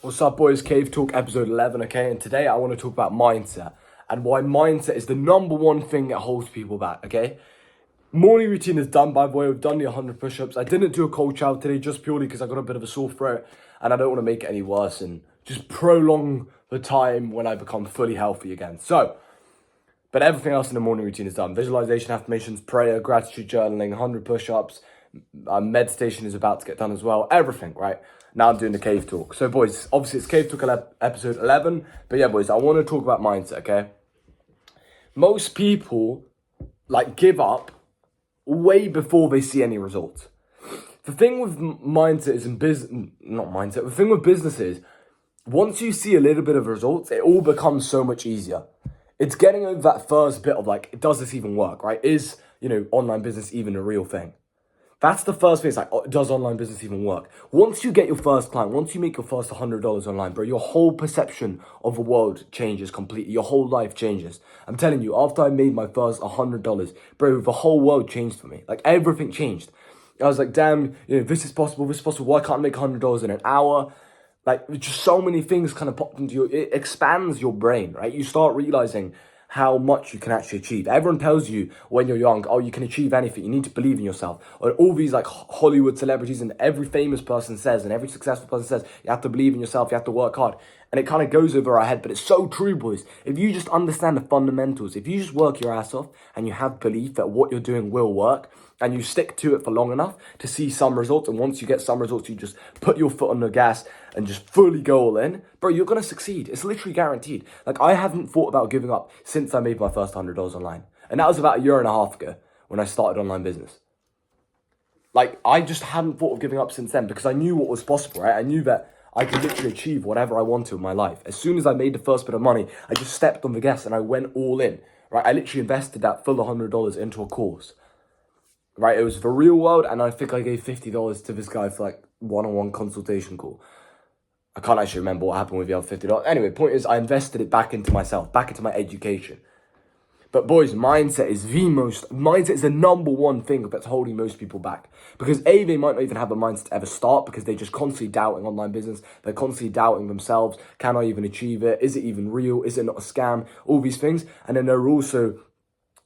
What's up, boys? Cave Talk episode 11, okay? And today I want to talk about mindset and why mindset is the number one thing that holds people back, okay? Morning routine is done, by the way. We've done the 100 push-ups. I didn't do a cold shower today just purely because I got a bit of a sore throat and I don't want to make it any worse and just prolong the time when I become fully healthy again. But everything else in the morning routine is done. Visualization, affirmations, prayer, gratitude journaling, 100 push-ups, meditation is about to get done as well. Everything, right? Now I'm doing the Cave Talk. So, boys, obviously it's Cave Talk episode 11. But yeah, boys, I want to talk about mindset, okay? Most people, give up way before they see any results. The thing with mindset is the thing with business is, once you see a little bit of results, it all becomes so much easier. It's getting over that first bit of does this even work, right? Is, online business even a real thing? That's the first thing. It's does online business even work? Once you get your first client, once you make your first $100 online, bro, your whole perception of the world changes completely. Your whole life changes. I'm telling you, after I made my first $100, bro, the whole world changed for me. Everything changed. I was like, damn, this is possible, Why can't I make $100 in an hour? Just so many things kind of popped into it expands your brain, right? You start realizing how much you can actually achieve. Everyone tells you when you're young, oh, you can achieve anything. You need to believe in yourself. Or all these Hollywood celebrities and every famous person says, and every successful person says, you have to believe in yourself, you have to work hard. And it kind of goes over our head, but it's so true, boys. If you just understand the fundamentals, if you just work your ass off and you have belief that what you're doing will work, and you stick to it for long enough to see some results, and once you get some results, you just put your foot on the gas and just fully go all in, bro, you're going to succeed. It's literally guaranteed. I haven't thought about giving up since I made my first $100 online. And that was about a year and a half ago when I started online business. I just hadn't thought of giving up since then because I knew what was possible, right? I knew that I could literally achieve whatever I wanted in my life. As soon as I made the first bit of money, I just stepped on the gas and I went all in, right? I literally invested that full $100 into a course. Right, it was the real world, and I think I gave $50 to this guy for one-on-one consultation call. I can't actually remember what happened with the other $50. Anyway, point is, I invested it back into myself, back into my education. But boys, mindset is the number one thing that's holding most people back. Because A, they might not even have a mindset to ever start because they're just constantly doubting online business. They're constantly doubting themselves. Can I even achieve it? Is it even real? Is it not a scam? All these things. And then they're also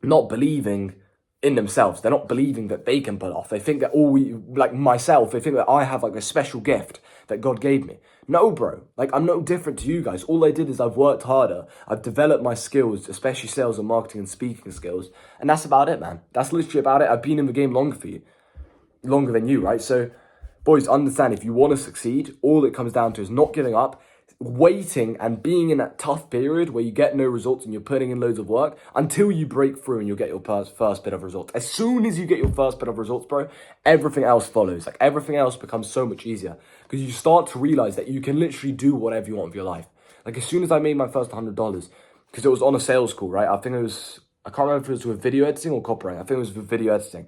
not believing in themselves. They're not believing that they can pull off. They think that they think that I have a special gift that God gave me. No, bro. I'm no different to you guys. All I did is I've worked harder. I've developed my skills, especially sales and marketing and speaking skills. And that's about it, man. That's literally about it. I've been in the game longer than you, right? So, boys, understand, if you want to succeed, all it comes down to is not giving up, waiting and being in that tough period where you get no results and you're putting in loads of work until you break through and you'll get your first bit of results. As soon as you get your first bit of results, bro, everything else follows. Everything else becomes so much easier because you start to realize that you can literally do whatever you want with your life. As soon as I made my first $100, because it was on a sales call, right? I can't remember if it was with video editing or copywriting. I think it was with video editing.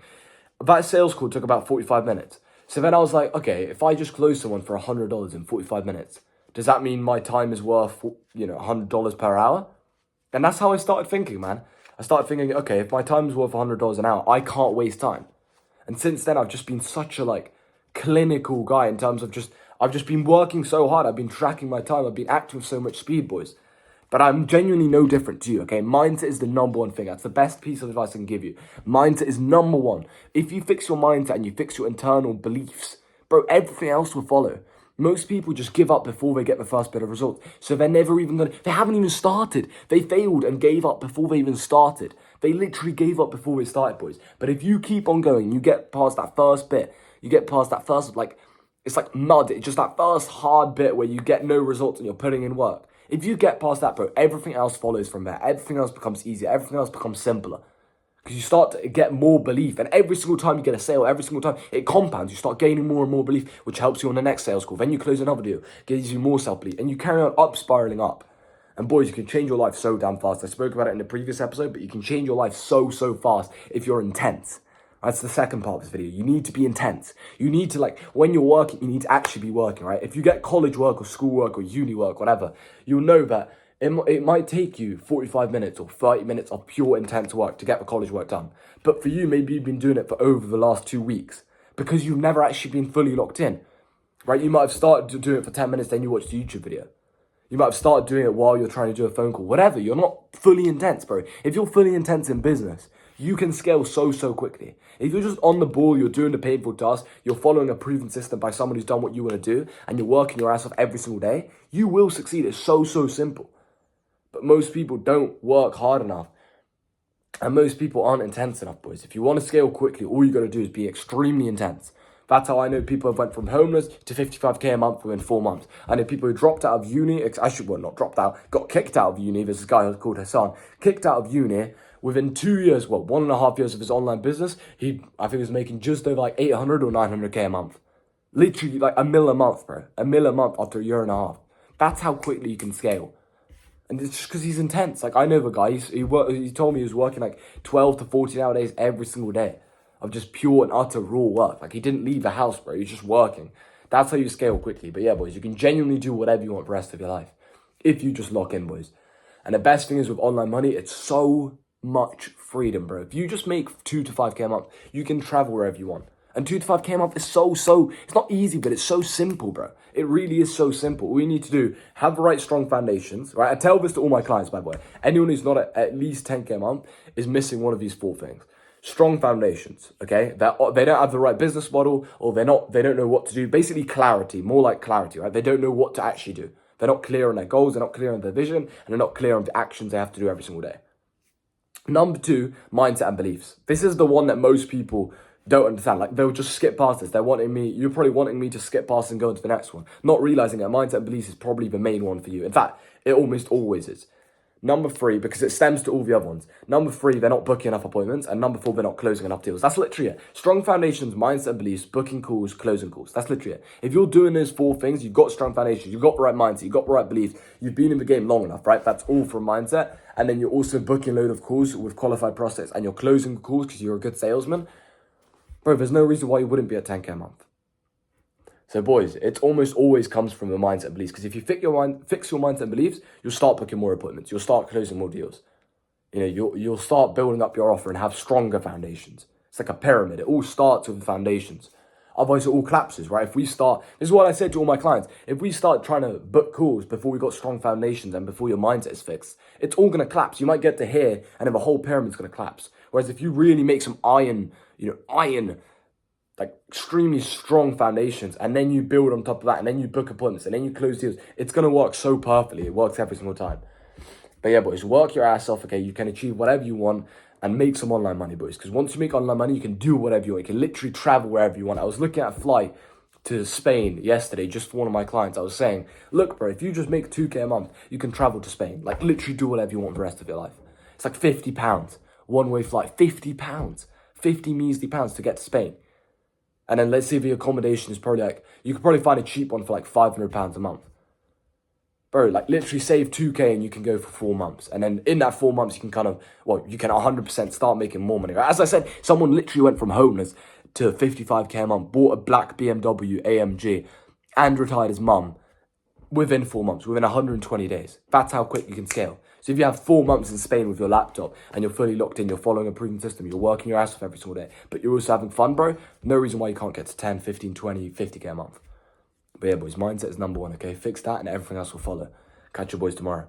That sales call took about 45 minutes. So then I was like, okay, if I just close someone for $100 in 45 minutes, does that mean my time is worth, $100 per hour? And that's how I started thinking, man. I started thinking, okay, if my time is worth $100 an hour, I can't waste time. And since then, I've just been such a, clinical guy in terms of I've just been working so hard. I've been tracking my time. I've been acting with so much speed, boys. But I'm genuinely no different to you, okay? Mindset is the number one thing. That's the best piece of advice I can give you. Mindset is number one. If you fix your mindset and you fix your internal beliefs, bro, everything else will follow. Most people just give up before they get the first bit of results. So they're never even they haven't even started. They failed and gave up before they even started. They literally gave up before they started, boys. But if you keep on going, you get past that first bit, you get past that first, it's like mud. It's just that first hard bit where you get no results and you're putting in work. If you get past that, bro, everything else follows from there. Everything else becomes easier. Everything else becomes simpler. Because you start to get more belief. And every single time you get a sale, every single time, it compounds. You start gaining more and more belief, which helps you on the next sales call. Then you close another deal, gives you more self-belief. And you carry on spiraling up. And boys, you can change your life so damn fast. I spoke about it in the previous episode, but you can change your life so fast if you're intense. That's the second part of this video. You need to be intense. You need to, when you're working, you need to actually be working, right? If you get college work or school work or uni work, whatever, you'll know that it might take you 45 minutes or 30 minutes of pure intense work to get the college work done. But for you, maybe you've been doing it for over the last 2 weeks because you've never actually been fully locked in. right? You might have started doing it for 10 minutes, then you watched a YouTube video. You might have started doing it while you're trying to do a phone call. Whatever, you're not fully intense, bro. If you're fully intense in business, you can scale so quickly. If you're just on the ball, you're doing the painful task, you're following a proven system by someone who's done what you want to do, and you're working your ass off every single day, you will succeed. It's so simple. But most people don't work hard enough. And most people aren't intense enough, boys. If you want to scale quickly, all you got to do is be extremely intense. That's how I know people have went from homeless to 55k a month within 4 months. I know people who dropped out of uni, not dropped out, got kicked out of uni. There's this guy called Hassan, kicked out of uni within 2 years, 1.5 years of his online business. I think he was making just over like 800 or 900k a month. Literally like $1 million a month, bro. $1 million a month after a year and a half. That's how quickly you can scale. And it's just because he's intense. Like, I know the guy, he told me he was working like 12 to 14 hour days every single day of just pure and utter raw work. Like, he didn't leave the house, bro. He's just working. That's how you scale quickly. But yeah, boys, you can genuinely do whatever you want for the rest of your life if you just lock in, boys. And the best thing is with online money, it's so much freedom, bro. If you just make 2 to 5k a month, you can travel wherever you want. And 2 to 5k a month is it's not easy, but it's so simple, bro. It really is so simple. All you need to do, have the right strong foundations, right? I tell this to all my clients, by the way. Anyone who's not at least 10k a month is missing one of these 4 things. Strong foundations, okay? They don't have the right business model, or they don't know what to do. Basically clarity, more like clarity, right? They don't know what to actually do. They're not clear on their goals, they're not clear on their vision, and they're not clear on the actions they have to do every single day. Number 2, mindset and beliefs. This is the one that most people don't understand. Like, they'll just skip past this. You're probably wanting me to skip past and go into the next one, not realizing that mindset and beliefs is probably the main one for you. In fact, it almost always is. Number 3, because it stems to all the other ones. Number 3, they're not booking enough appointments. And number 4, they're not closing enough deals. That's literally it. Strong foundations, mindset and beliefs, booking calls, closing calls. That's literally it. If you're doing those 4 things, you've got strong foundations, you've got the right mindset, you've got the right beliefs, you've been in the game long enough, right? That's all from mindset. And then you're also booking a load of calls with qualified prospects, and you're closing calls because you're a good salesman. Bro, there's no reason why you wouldn't be at 10k a month. So boys, it almost always comes from the mindset and beliefs. Because if you fix your mindset and beliefs, you'll start booking more appointments. You'll start closing more deals. You know, you'll start building up your offer and have stronger foundations. It's like a pyramid. It all starts with the foundations. Otherwise, it all collapses, right? This is what I said to all my clients. If we start trying to book calls before we got strong foundations and before your mindset is fixed, it's all going to collapse. You might get to here and then the whole pyramid's going to collapse. Whereas if you really make some iron, like extremely strong foundations, and then you build on top of that, and then you book appointments, and then you close deals, it's going to work so perfectly. It works every single time. But yeah, boys, work your ass off, okay? You can achieve whatever you want and make some online money, boys. Because once you make online money, you can do whatever you want. You can literally travel wherever you want. I was looking at a flight to Spain yesterday just for one of my clients. I was saying, look, bro, if you just make 2k a month, you can travel to Spain. Like, literally do whatever you want for the rest of your life. It's like £50, one-way flight, £50, 50 measly pounds to get to Spain. And then let's say the accommodation is probably like, you could probably find a cheap one for like £500 a month. Bro, like literally save 2k and you can go for 4 months. And then in that 4 months, you can you can 100% start making more money. As I said, someone literally went from homeless to 55k a month, bought a black BMW AMG and retired his mum within 4 months, within 120 days. That's how quick you can scale. So if you have 4 months in Spain with your laptop and you're fully locked in, you're following a proven system, you're working your ass off every single day, but you're also having fun, bro, no reason why you can't get to 10, 15, 20, 50k a month. But yeah, boys, mindset is number 1, okay? Fix that and everything else will follow. Catch you boys tomorrow.